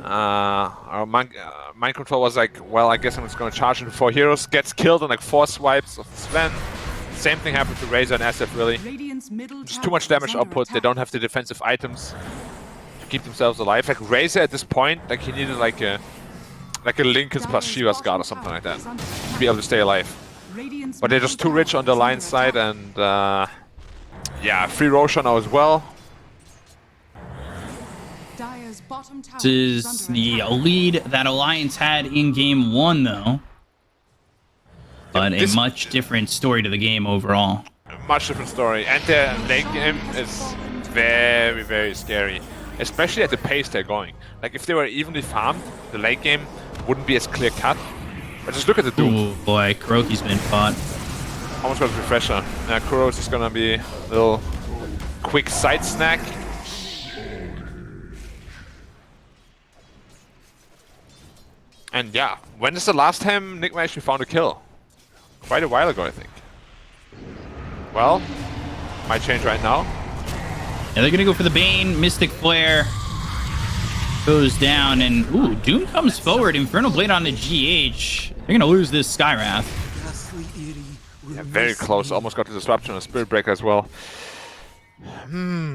G: Our Mind Control was like, well, I guess I'm just going to charge into 4 heroes. Gets killed on like 4 swipes of Sven. Same thing happened to Razor and SF, really. Just too much damage output. They don't have the defensive items to keep themselves alive. Like Razor at this point, like he needed like a Lincoln's plus Shiva's Guard or something like that to be able to stay alive. But they're just too rich on the Alliance side, and yeah, free Roshan now as well.
F: This is the lead that Alliance had in game 1, though. But a much different story to the game overall.
G: Much different story. And the late game is very, very scary. especially at the pace they're going. Like if they were evenly farmed, the late game wouldn't be as clear cut. But just look at the Doom.
F: Oh boy, Kuroki's been caught.
G: Almost got a refresher. Now Kuro's is gonna be a little quick side snack. And yeah, when is the last time Nigma actually found a kill? Quite a while ago, I think. Well, might change right now.
F: Yeah, they're gonna go for the Bane. Mystic Flare goes down, and ooh, Doom comes forward. Infernal Blade on the GH. They're gonna lose this Skywrath.
G: Yeah, very close. Almost got the disruption on Spirit Breaker as well.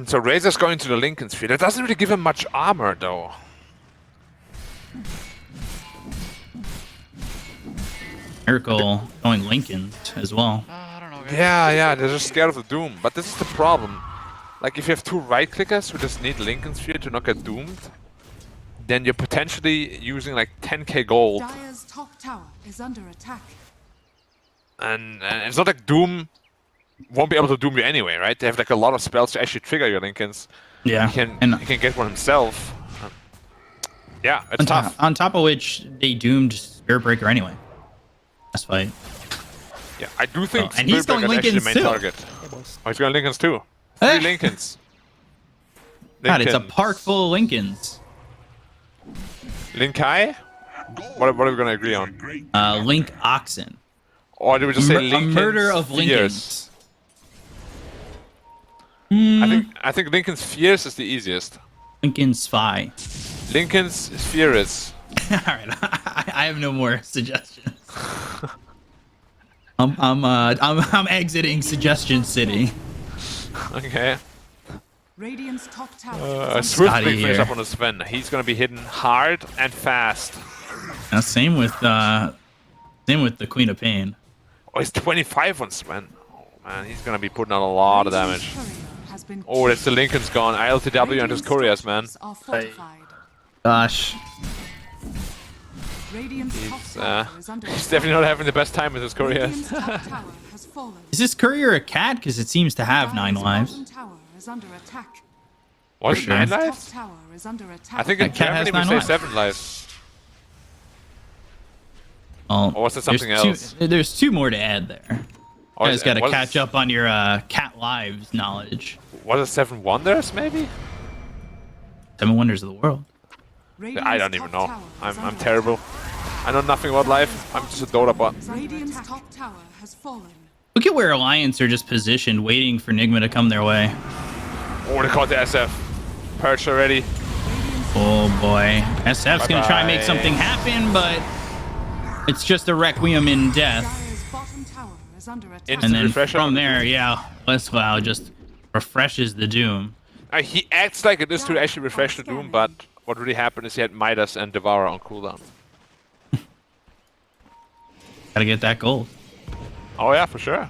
G: So Razor's going to the Lincoln Sphere. That doesn't really give him much armor, though.
F: Miracle going Lincoln as well.
A: I don't know. Guys.
G: Yeah, they're just scared of the Doom. But this is the problem. Like, if you have two right-clickers who just need Lincoln Sphere to not get doomed, then you're potentially using like 10k gold.
D: Dire's top tower is under attack.
G: And it's not like Doom won't be able to doom you anyway, right? They have like a lot of spells to actually trigger your Lincolns.
F: Yeah,
G: He can get one himself. Yeah, it's tough.
F: On top of which, they doomed Spirit Breaker anyway. Last fight.
G: Yeah, I do think
F: and he's
G: Spirit
F: going
G: Breaker is actually the
F: Lincolns
G: main
F: too.
G: target. Oh, he's going Lincolns too. 3 Lincolns.
F: God, it's a
G: Lincolns.
F: park full of Lincolns.
G: Linkai? What are we going to agree on?
F: Link Oxen.
G: Or did we just say
F: A
G: Lincolns?
F: murder of
G: Fierce?
F: Lincolns.
G: I think Lincoln's Fierce is the easiest.
F: Lincoln Spy.
G: Lincoln's Fierce.
F: All right, I have no more suggestions. I'm exiting Suggestion City.
G: Okay.
D: Radiant's top tower is under
G: Swift
F: Scotty
G: big finish
F: here.
G: up on the Sven. He's going to be hitting hard and fast.
F: Now, same with the Queen of Pain.
G: Oh, he's 25 on Sven. Oh man, he's going to be putting on a lot of damage.
D: Radiant's courier has been
G: Oh, that's the Lincoln's gone. ILTW and his
D: Radiant's
G: couriers, man.
D: structures are fortified.
F: Gosh.
D: Radiant's top tower is under
G: He's
D: attack.
G: definitely not having the best time with his couriers.
D: Radiant's top tower has fallen.
F: Is this courier a cat? Because it seems to have 9
D: Dire's
F: lives.
D: bottom tower is under attack.
G: Was it
F: sure.
G: 9
D: Top
G: lives?
D: tower is under attack.
G: I think in
F: That cat has
G: Germany we
F: 9
G: say
F: lives.
G: 7 lives.
F: Oh,
G: Or was it something
F: there's
G: else?
F: There's 2 more to add there.
G: Or
F: You guys got to
G: was it-
F: catch up on your cat lives knowledge.
G: Was it 7 Wonders, maybe?
F: 7 Wonders of the World.
G: I don't even know.
D: Radiant's top tower is
G: I'm
D: under
G: terrible. I know nothing about life. I'm just a Dota bot.
D: attack. Radiant's top tower has fallen.
F: Look at where Alliance are just positioned, waiting for Nigma to come their way.
G: Oh, they caught the SF. Perch already.
F: Oh boy. SF's gonna try and make
G: Bye-bye.
F: something happen, but it's just a Requiem in death.
D: Dire's bottom tower is under attack.
G: Instant
F: And then
G: refresher on
F: from
G: the
F: there, yeah, Westcloud just refreshes the Doom.
G: He acts like it is to actually refresh the Doom, but what really happened is he had Midas and Devourer on cooldown.
F: Gotta get that gold.
G: Oh yeah, for sure.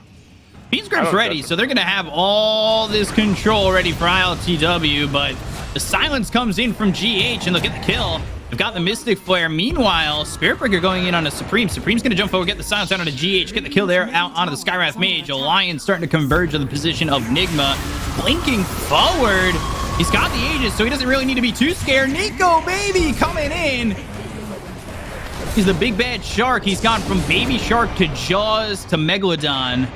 F: Beans
G: I
F: Grip's
G: don't
F: ready,
G: judge
F: so they're gonna have all this control ready for ILTW, but the silence comes in from GH and they'll get the kill. They've got the Mystic Flare. Meanwhile, Spirit Breaker going in on a Supreme. Supreme's gonna jump forward, get the silence out on a GH, get the kill there out onto the Skywrath Mage. Alliance starting to converge to the position of Nigma. Blinking forward. He's got the Aegis, so he doesn't really need to be too scared. Nico, baby, coming in. He's the big bad shark. He's gone from baby shark to Jaws to Megalodon.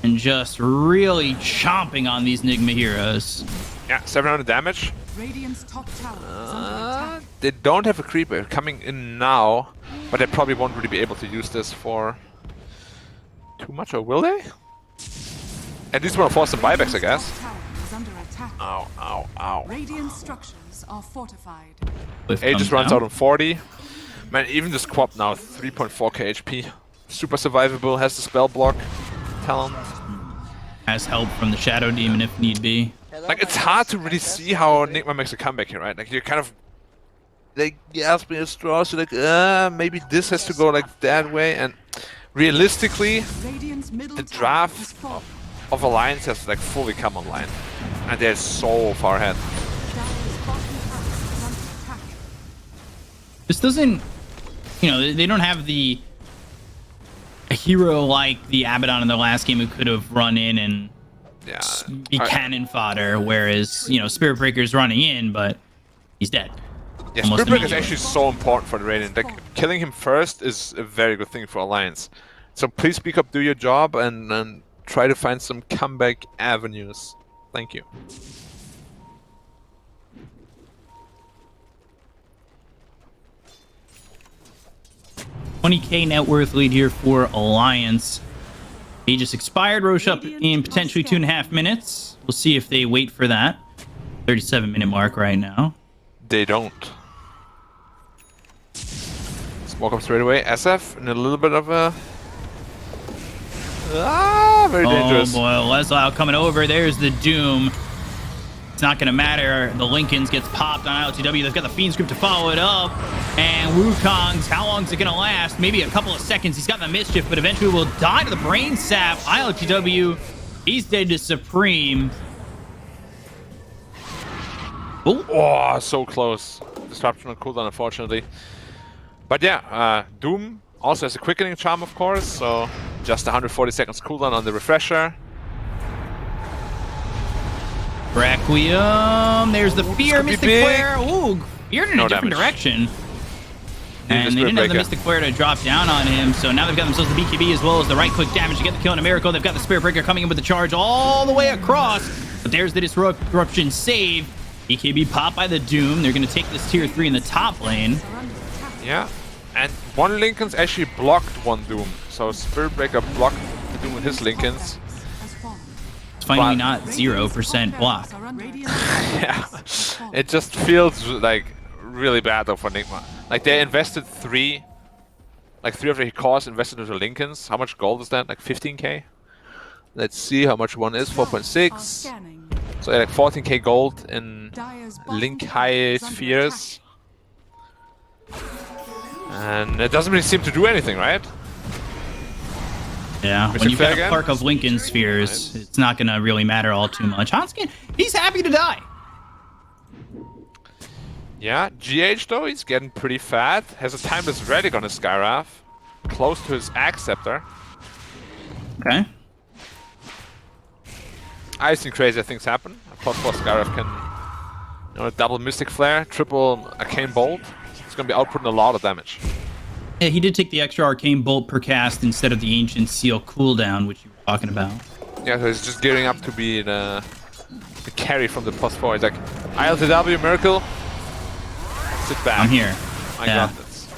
F: And just really chomping on these Nigma heroes.
G: Yeah, 700 damage.
D: Radiant's top tower is under attack.
G: They don't have a creeper coming in now, but they probably won't really be able to use this for too much, or will they? At least want to force some buybacks, I guess.
D: Top tower is under attack.
G: Ow, ow, ow.
D: Radiant structures are fortified.
F: Cliff
G: Aegis
F: comes
G: runs
F: down.
G: out on 40. Man, even this Quap now, 3.4k HP. Super survivable, has the spell block talent.
F: Has help from the Shadow Demon if need be.
E: Hello,
G: Like, it's
E: my
G: hard
E: best.
G: to really see how Nigma makes a comeback here, right? Like, you're kind of... Like, you ask me a straw, so like, maybe this has to go like that way, and realistically,
D: Radiant's middle
G: the
D: tower
G: draft
D: has fallen.
G: of Alliance has like fully come online. And they're so far ahead.
D: Dire's bottom tower is under attack.
F: This doesn't, you know, they don't have a hero like the Abaddon in their last game who could have run in and
G: Yeah.
F: be cannon fodder, whereas, you know, Spirit Breaker's running in, but he's dead.
G: Yeah,
F: Almost
G: Spirit Breaker is
F: immediately.
G: actually so important for the Radiant. Like, killing him first is a very good thing for Alliance. So please speak up, do your job, and try to find some comeback avenues. Thank you.
F: $20K net worth lead here for Alliance. He just expired. Roche up in potentially 2.5 minutes. We'll see if they wait for that. 37-minute mark right now.
G: They don't. Smoke up straight away. SF in a little bit of a... very dangerous.
F: Oh boy, Leslie coming over. There's the Doom. It's not going to matter. The Lincolns gets popped on ILTW. They've got the Fiend Script to follow it up. And Wukong's, how long is it going to last? Maybe a couple of seconds. He's got the Mischief, but eventually will die to the Brain Sap. ILTW, he's dead to Supreme.
G: Oh, so close. Disruption on cooldown, unfortunately. But yeah, Doom also has a quickening charm, of course, so just 140 seconds cooldown on the refresher.
F: Requiem. There's the Fear, Mystic
G: big.
F: Flare. Ooh, feared in
G: No
F: a different
G: damage.
F: direction.
G: the
F: And they
G: Spirit
F: didn't have the
G: Breaker.
F: Mystic Flare to drop down on him, so now they've got themselves the BKB as well as the right-click damage to get the kill in a miracle. They've got the Spirit Breaker coming in with the charge all the way across, but there's the Disruption save. BKB popped by the Doom. They're going to take this tier 3 in the top lane.
G: Yeah, and one Lincoln's actually blocked one Doom, so Spirit Breaker blocked the Doom with his Lincolns.
F: It's finally
G: But-
F: not 0% block.
G: Yeah, it just feels like really bad though for Nigma. Like they invested three of their cores invested into Lincolns. How much gold is that? Like 15k? Let's see how much one is. 4.6. So like 14k gold in Link High Spheres. And it doesn't really seem to do anything, right?
F: Yeah,
G: Mr.
F: when you've got a
G: Flanagan?
F: park of Lincoln spheres, it's not going to really matter all too much. Hanskin, he's happy to die.
G: Yeah, GH though, he's getting pretty fat. Has a timeless relic on his Skywrath. Close to his Axe Scepter.
F: Okay.
G: I've seen crazier things happen. A +4 Skywrath can, you know, double Mystic Flare, triple Arcane Bolt. It's gonna be outputting a lot of damage.
F: Yeah, he did take the extra Arcane Bolt per cast instead of the Ancient Seal cooldown, which you were talking about.
G: Yeah, so he's just gearing up to be the carry from the +4. He's like, ILTW Miracle, sit back.
F: I'm here.
G: I
F: Yeah.
G: got this.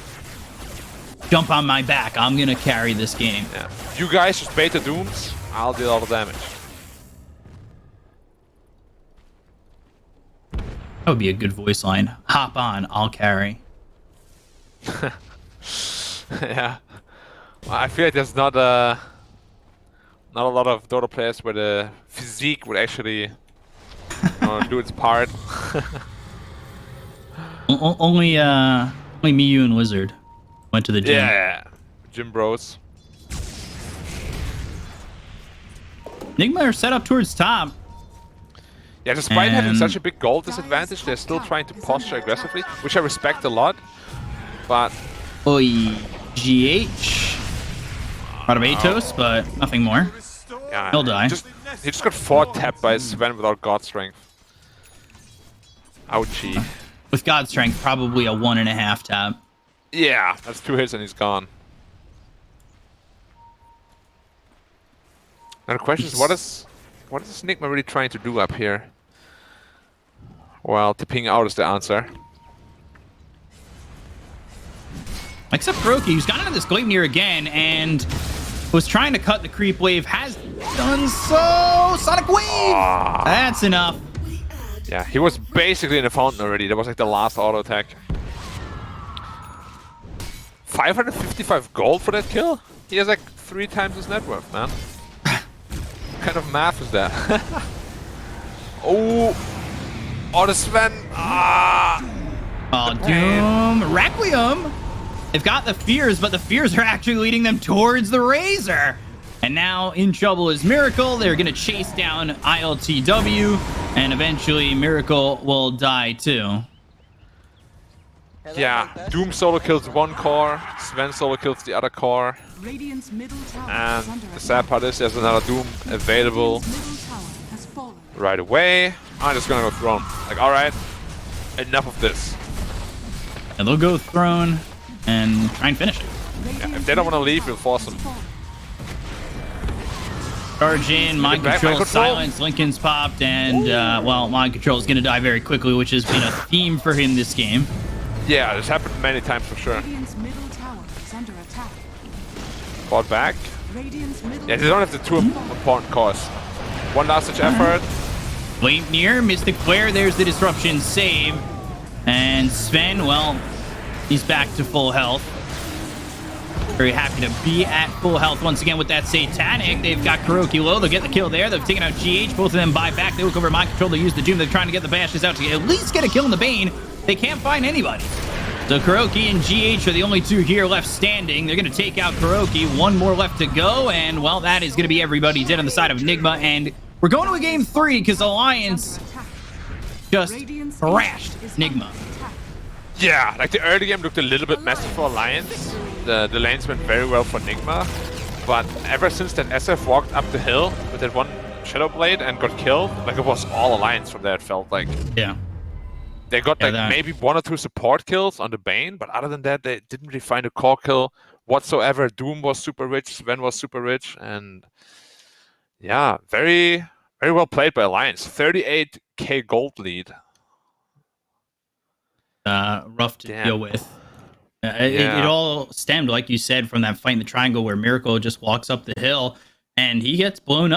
F: Jump on my back. I'm going to carry this game.
G: Yeah. You guys just bait the Dooms, I'll deal all the damage.
F: That would be a good voice line. Hop on, I'll carry.
G: Yeah. Well, I feel like there's not a lot of Dota players where the physique would actually do its part.
F: Only Miyu and Wizard went to the gym.
G: Yeah. Gym bros.
F: Nigma are set up towards top.
G: Yeah, despite having
F: And-
G: such a big gold disadvantage, they're still trying to posture aggressively, which I respect a lot. But
F: Oi, GH. Out of Atos, but nothing more.
G: yeah,
F: He'll die.
G: He just got 4-tapped by Sven without God Strength. Ouchie.
F: With God Strength, probably a 1.5 tap.
G: Yeah, that's 2 hits and he's gone. Now the question is, what is Nigma really trying to do up here? Well, tipping out is the answer.
F: Except Kuroki, who's gotten into this Gleipnir again and was trying to cut the creep wave, has done so. Sonic Wave! That's enough.
G: Yeah, he was basically in the fountain already. That was like the last auto attack. 555 gold for that kill? He has like 3 times his net worth, man. What kind of math is that? Oh, the Sven.
F: Oh, Doom. Requiem. They've got the fears, but the fears are actually leading them towards the Razor. And now in trouble is Miracle. They're going to chase down ILTW, and eventually Miracle will die too.
E: Hello,
G: Yeah,
E: Mike Test.
G: Doom solo kills one core, Sven solo kills the other core,
D: Radiant's middle tower
G: and
D: is under
G: the
D: attack.
G: sad part is there's another Doom available.
D: Radiant's middle tower
G: right away. I'm just gonna go throne. Like, alright, enough of this.
F: And they'll go throne and try and finish it.
G: Yeah, if they don't want to leave, we'll force them.
F: Charge in, mind control,
G: control.
F: silence, Lincoln's popped, and, well, mind control is going to die very quickly, which has been a theme for him this game.
G: Yeah, this happened many times for sure.
D: Radiant's middle tower is under attack.
G: Fought back.
D: Radiant's middle
G: Yeah, they don't have the two important cores. One last ditch effort.
F: Wait near, Mystic Flare, there's the disruption save. And Sven, well, he's back to full health. Very happy to be at full health once again with that Satanic. They've got Kuroki low. They'll get the kill there. They've taken out GH. Both of them buy back. They look over mind control. They use the Doom. They're trying to get the Bashes out to at least get a kill in the Bane. They can't find anybody. So Kuroki and GH are the only two here left standing. They're going to take out Kuroki. One more left to go. And, well, that is going to be everybody dead on the side of Nigma. And we're going to a game 3 because Alliance just thrashed Nigma.
G: Yeah, like the early game looked a little bit messy for Alliance. The lanes went very well for Nigma. But ever since then, SF walked up the hill with that one Shadow Blade and got killed. Like, it was all Alliance from there, it felt like.
F: Yeah.
G: They got like maybe 1 or 2 support kills on the Bane, but other than that, they didn't really find a core kill whatsoever. Doom was super rich, Sven was super rich, and yeah, very, very well played by Alliance. 38k gold lead.
F: Rough to deal with. It all stemmed, like you said, from that fight in the triangle where Miracle just walks up the hill and he gets blown up.